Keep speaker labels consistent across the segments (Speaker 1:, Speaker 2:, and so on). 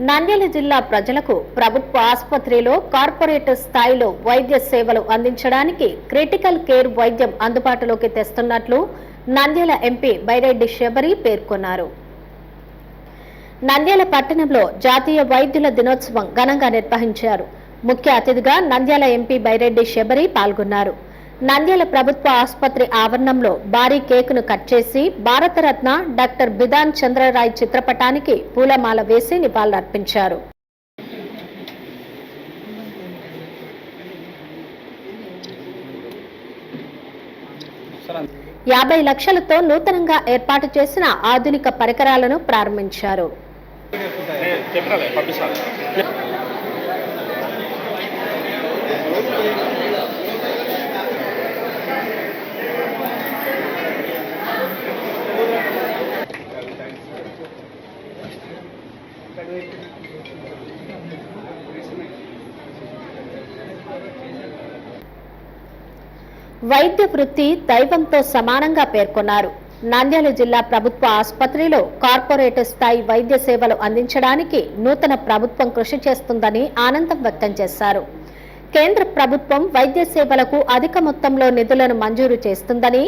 Speaker 1: నంద్యాల జిల్లా ప్రజలకు ప్రభుత్వ ఆసుపత్రిలో కార్పొరేట్ స్థాయిలో వైద్య సేవలు అందించడానికి క్రిటికల్ కేర్ వైద్యం అందుబాటులోకి తెస్తున్నట్లు నంద్యాల ఎంపీ బైరెడ్డి శబరి పేర్కొన్నారు. నంద్యాల పట్టణంలో జాతీయ వైద్యుల దినోత్సవం ఘనంగా నిర్వహించారు. ముఖ్య అతిథిగా నంద్యాల ఎంపీ బైరెడ్డి శబరి పాల్గొన్నారు. నంద్యాల ప్రభుత్వ ఆసుపత్రి ఆవరణంలో భారీ కేకును కట్ చేసి భారతరత్న డాక్టర్ బిధాన్ చంద్రరాయ్ చిత్రపటానికి పూలమాల వేసి నివాళులర్పించారు. 50 లక్షలతో నూతనంగా ఏర్పాటు చేసిన ఆధునిక పరికరాలను ప్రారంభించారు. వైద్య వృత్తి దైవంతో సమానంగా పేర్కొన్నారు. నంద్యాల జిల్లా ప్రభుత్వ ఆసుపత్రిలో కార్పొరేట్ స్థాయి వైద్య సేవలు అందించడానికి నూతన ప్రభుత్వం కృషి చేస్తుందని ఆనందం వ్యక్తం చేశారు. కేంద్ర ప్రభుత్వం వైద్య సేవలకు అధిక మొత్తంలో నిధులను మంజూరు చేస్తుందని,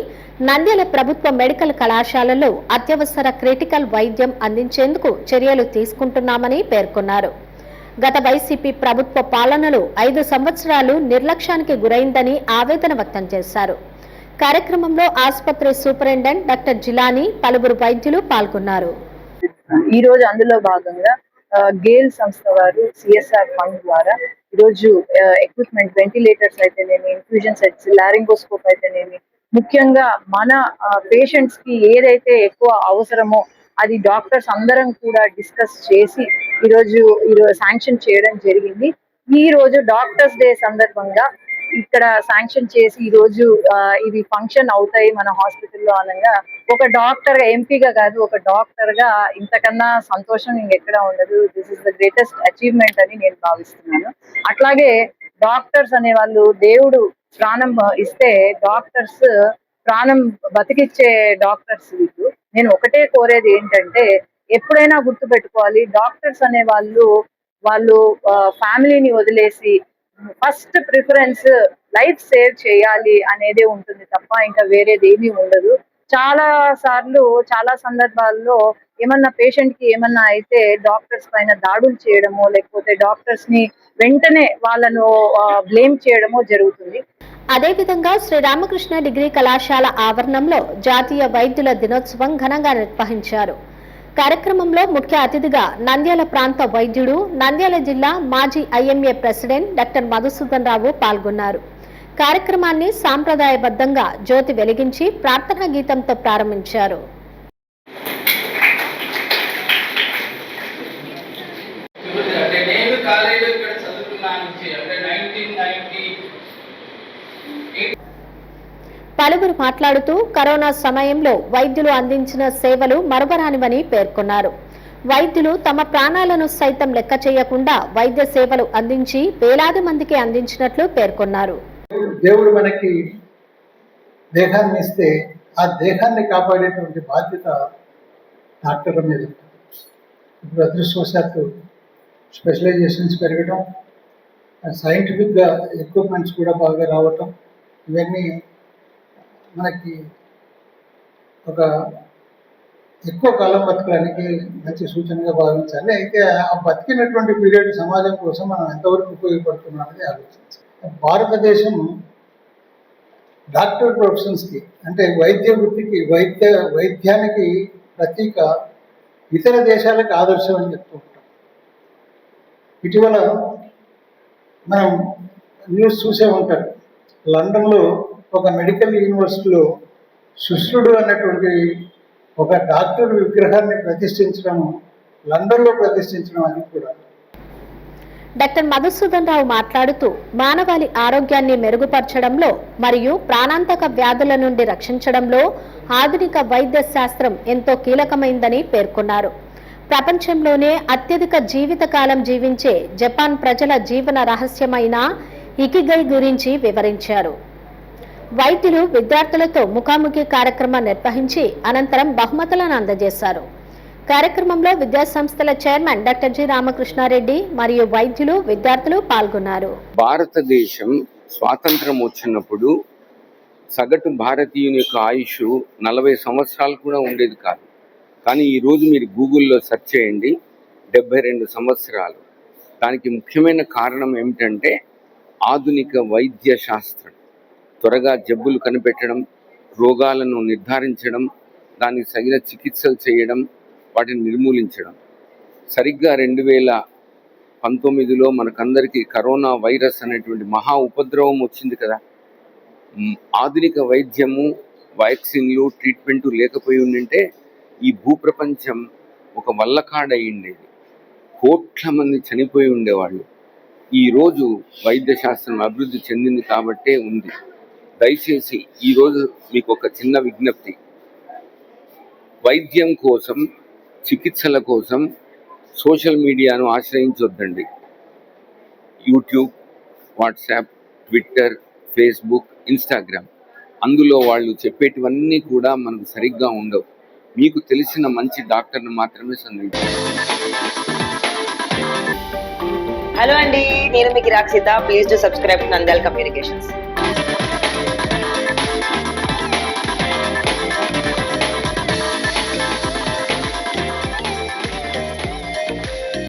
Speaker 1: నంద్యాల ప్రభుత్వ మెడికల్ కళాశాలలో అత్యవసర క్రిటికల్ వైద్యం అందించేందుకు చర్యలు తీసుకుంటున్నామని పేర్కొన్నారు. గత వైసీపీ ప్రభుత్వ పాలనలో 5 సంవత్సరాలు నిర్లక్ష్యానికి గురైందని ఆవేదన వ్యక్తం చేశారు. కార్యక్రమంలో ఆసుపత్రి సూపరింటెండెంట్ డాక్టర్ జిలానీ, పలువురు వైద్యులు పాల్గొన్నారు.
Speaker 2: ఈ రోజు అందులో భాగంగా గేల్ సంస్థ వారు సిఎస్ఆర్ ఫండ్ ద్వారా ఈరోజు ఎక్విప్మెంట్, వెంటిలేటర్స్ అయితేనేమి, ఇన్ఫ్యూజన్ సెట్స్, లారింగోస్కోప్ అయితేనేమి, ముఖ్యంగా మన పేషెంట్స్ కి ఏదైతే ఎక్కువ అవసరమో అది డాక్టర్స్ అందరం కూడా డిస్కస్ చేసి ఈరోజు శాంక్షన్ చేయడం జరిగింది. ఈ రోజు డాక్టర్స్ డే సందర్భంగా ఇక్కడ శాంక్షన్ చేసి ఈ రోజు ఇవి ఫంక్షన్ అవుతాయి మన హాస్పిటల్లో అనగా, ఒక డాక్టర్ ఎంపీగా కాదు, ఒక డాక్టర్ గా ఇంతకన్నా సంతోషం ఇంకెక్కడ ఉండదు. This is the greatest achievement అని నేను భావిస్తున్నాను. అట్లాగే డాక్టర్స్ అనే వాళ్ళు దేవుడు ప్రాణం ఇస్తే డాక్టర్స్ ప్రాణం బతికిచ్చే డాక్టర్స్ వీళ్ళు. నేను ఒకటే కోరేది ఏంటంటే, ఎప్పుడైనా గుర్తు పెట్టుకోవాలి, డాక్టర్స్ అనే వాళ్ళు ఫ్యామిలీని వదిలేసి ఫస్ట్ ప్రిఫరెన్స్ లైఫ్ సేవ్ చేయాలి అనేదే ఉంటుంది తప్ప ఇంకా వేరేది ఏమీ ఉండదు. చాలా సందర్భాల్లో ఏమన్నా పేషెంట్ కి ఏమన్నా అయితే డాక్టర్స్ పైన దాడులు చేయడమో, లేకపోతే డాక్టర్స్ ని వెంటనే వాళ్ళను బ్లేమ్ చేయడమో జరుగుతుంది.
Speaker 1: అదేవిధంగా శ్రీరామకృష్ణ డిగ్రీ కళాశాల ఆవరణంలో జాతీయ వైద్యుల దినోత్సవం ఘనంగా నిర్వహించారు. కార్యక్రమంలో ముఖ్య అతిథిగా నంద్యాల ప్రాంత వైద్యుడు, నంద్యాల జిల్లా మాజీ ఐఎంఏ ప్రెసిడెంట్ డాక్టర్ మధుసూదన్ రావు పాల్గొన్నారు. కార్యక్రమాన్ని సాంప్రదాయబద్ధంగా జ్యోతి వెలిగించి ప్రార్థనా గీతంతో ప్రారంభించారు. పలువురు మాట్లాడుతూ కరోనా సమయంలో వైద్యులు అందించిన సేవలు మరువరానివని పేర్కొన్నారు. వైద్యులు తమ ప్రాణాలను సైతం లెక్క చేయకుండా వైద్య సేవలు అందించి వేలాది మందికి అందించినట్లు పేర్కొన్నారు.
Speaker 3: దేవుడు మనకి దేహాన్ని ఇస్తే ఆ దేహాన్ని కాపాడేటువంటి బాధ్యత డాక్టర్ల మీద. ఇప్పుడు అదృష్టవశాత్తు స్పెషలైజేషన్స్ పెరగడం, సైంటిఫిక్గా ఎక్విప్మెంట్స్ కూడా బాగా రావటం, ఇవన్నీ మనకి ఒక ఎక్కువ కాలం బతకడానికి మంచి సూచనగా భావించాలి. అయితే ఆ బతికినటువంటి పీరియడ్ సమాజం కోసం మనం ఎంతవరకు ఉపయోగపడుతున్నాం అనేది ఆలోచించాలి. భారతదేశం డాక్టర్ ప్రొఫెషన్స్కి, అంటే వైద్య వృత్తికి, వైద్యానికి ప్రతీక, ఇతర దేశాలకు ఆదర్శం అని చెప్తూ ఉంటాం. ఇటీవల మనం న్యూస్ చూసే ఉంటారు, లండన్లో ఒక మెడికల్ యూనివర్సిటీలో శుశ్రుడు అన్నటువంటి ఒక డాక్టర్ విగ్రహాన్ని ప్రతిష్ఠించడం, లండన్లో ప్రతిష్ఠించడం అది కూడా.
Speaker 1: డాక్టర్ మధుసూదన్ రావు మాట్లాడుతూ మానవాళి ఆరోగ్యాన్ని మెరుగుపరచడంలో మరియు ప్రాణాంతక వ్యాధుల నుండి రక్షించడంలో ఆధునిక వైద్య శాస్త్రం ఎంతో కీలకమైందని పేర్కొన్నారు. ప్రపంచంలోనే అత్యధిక జీవితకాలం జీవించే జపాన్ ప్రజల జీవన రహస్యమైన ఇకిగై గురించి వివరించారు. వైద్యులు విద్యార్థులతో ముఖాముఖి కార్యక్రమం నిర్వహించి అనంతరం బహుమతులను అందజేశారు. కార్యక్రమంలో విద్యా సంస్థల చైర్మన్ డాక్టర్ జి రామకృష్ణారెడ్డి మరియు వైద్యులు, విద్యార్థులు పాల్గొన్నారు.
Speaker 4: భారతదేశం స్వాతంత్రం వచ్చినప్పుడు సగటు భారతీయుని యొక్క ఆయుష్ 40 సంవత్సరాలు కూడా ఉండేది కాదు. కానీ ఈరోజు మీరు గూగుల్లో సెర్చ్ చేయండి, 72 సంవత్సరాలు. దానికి ముఖ్యమైన కారణం ఏమిటంటే ఆధునిక వైద్య శాస్త్రం. త్వరగా జబ్బులు కనిపెట్టడం, రోగాలను నిర్ధారించడం, దానికి తగిన చికిత్సలు చేయడం, వాటిని నిర్మూలించడం. సరిగ్గా 2019లో మనకందరికీ కరోనా వైరస్ అనేటువంటి మహా ఉపద్రవం వచ్చింది కదా. ఆధునిక వైద్యము, వ్యాక్సిన్లు, ట్రీట్మెంటు లేకపోయి ఉండింటే ఈ భూప్రపంచం ఒక వల్లకాడ అయ్యిండేది. కోట్ల మంది చనిపోయి ఉండేవాళ్ళు. ఈరోజు వైద్య శాస్త్రం అభివృద్ధి చెందింది కాబట్టే ఉంది. దయచేసి ఈరోజు మీకు ఒక చిన్న విజ్ఞప్తి, వైద్యం కోసం, చికిత్సల కోసం సోషల్ మీడియాను ఆశ్రయించొద్దండి. YouTube, WhatsApp, Twitter, Facebook, Instagram, అందులో వాళ్ళు చెప్పేటివన్నీ కూడా మనకు సరిగ్గా ఉండవు. మీకు తెలిసిన మంచి డాక్టర్ని మాత్రమే సంధించాలి.
Speaker 5: హలో అండి, నేను మీకు Rakshitha. Please to subscribe Nandyal communications.